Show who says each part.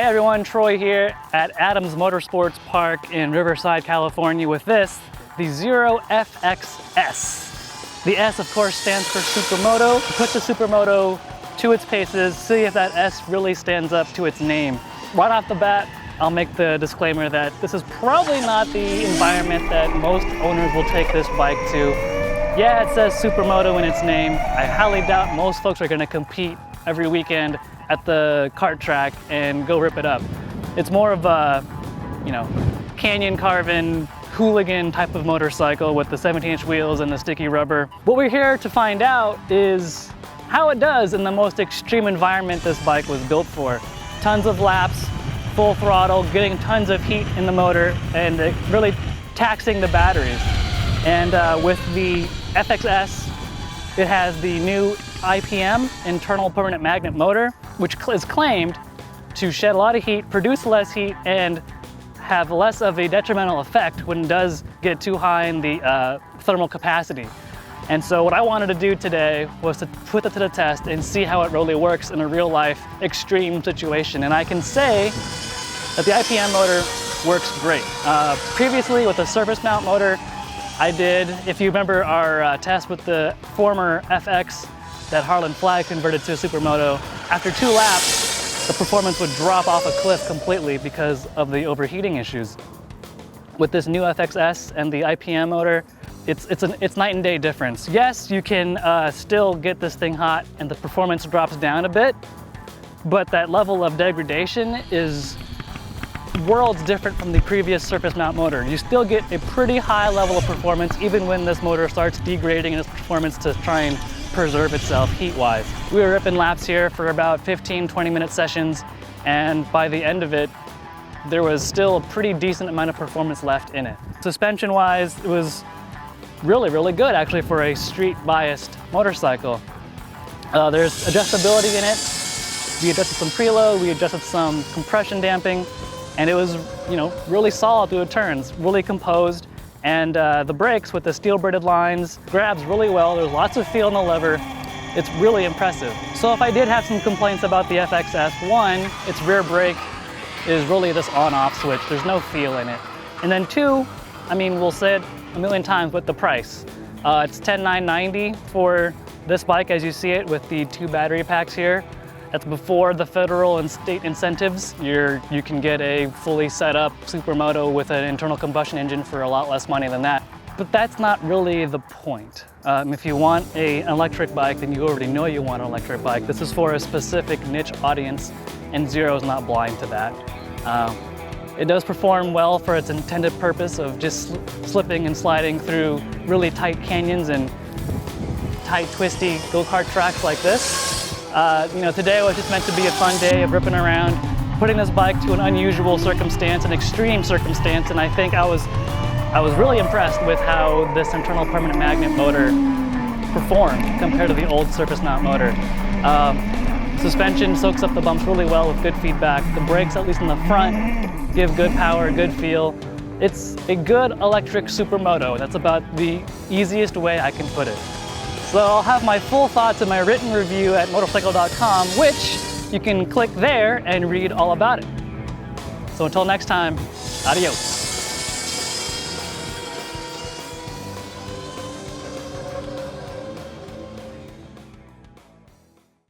Speaker 1: Hey everyone, Troy here at Adams Motorsport Park in Riverside, California with this, the Zero FXS. The S of course stands for Supermoto. Put the Supermoto to its paces, see if that S really stands up to its name. Right off the bat, I'll make the disclaimer that this is probably not the environment that most owners will take this bike to. Yeah, it says Supermoto in its name. I highly doubt most folks are gonna compete every weekend at the kart track and go rip it up. It's more of a, canyon carving, hooligan type of motorcycle with the 17-inch wheels and the sticky rubber. What we're here to find out is how it does in the most extreme environment this bike was built for. Tons of laps, full throttle, getting tons of heat in the motor, and really taxing the batteries. And with the FXS, it has the new IPM, internal permanent magnet motor, which is claimed to shed a lot of heat, produce less heat, and have less of a detrimental effect when it does get too high in the thermal capacity. And so what I wanted to do today was to put it to the test and see how it really works in a real life extreme situation. And I can say that the IPM motor works great. Previously with the surface mount motor, I did, if you remember our test with the former FX that Harlan Flag converted to a Supermoto, after 2 laps, the performance would drop off a cliff completely because of the overheating issues. With this new FXS and the IPM motor, it's night and day difference. Yes, you can still get this thing hot and the performance drops down a bit, but that level of degradation is worlds different from the previous surface mount motor. You still get a pretty high level of performance even when this motor starts degrading in its performance to try and preserve itself heat-wise. We were ripping laps here for about 15-20 minute sessions, and by the end of it, there was still a pretty decent amount of performance left in it. Suspension-wise, it was really good actually for a street-biased motorcycle. There's adjustability in it. We adjusted some preload, we adjusted some compression damping, and it was, really solid through the turns, really composed. And the brakes with the steel braided lines grabs really well. There's lots of feel in the lever. It's really impressive. So if I did have some complaints about the FXS, one, its rear brake is really this on-off switch. There's no feel in it. And then 2, we'll say it a million times, but the price. It's $10,990 for this bike as you see it with the 2 battery packs here. That's before the federal and state incentives. You can get a fully set up Supermoto with an internal combustion engine for a lot less money than that. But that's not really the point. If you want an electric bike, then you already know you want an electric bike. This is for a specific niche audience, and Zero is not blind to that. It does perform well for its intended purpose of just slipping and sliding through really tight canyons and tight, twisty go-kart tracks like this. Today was just meant to be a fun day of ripping around, putting this bike to an unusual circumstance, an extreme circumstance, and I think I was really impressed with how this internal permanent magnet motor performed compared to the old surface mount motor. Suspension soaks up the bumps really well with good feedback. The brakes, at least in the front, give good power, good feel. It's a good electric Supermoto. That's about the easiest way I can put it. So I'll have my full thoughts in my written review at Motorcycle.com, which you can click there and read all about it. So until next time, adios.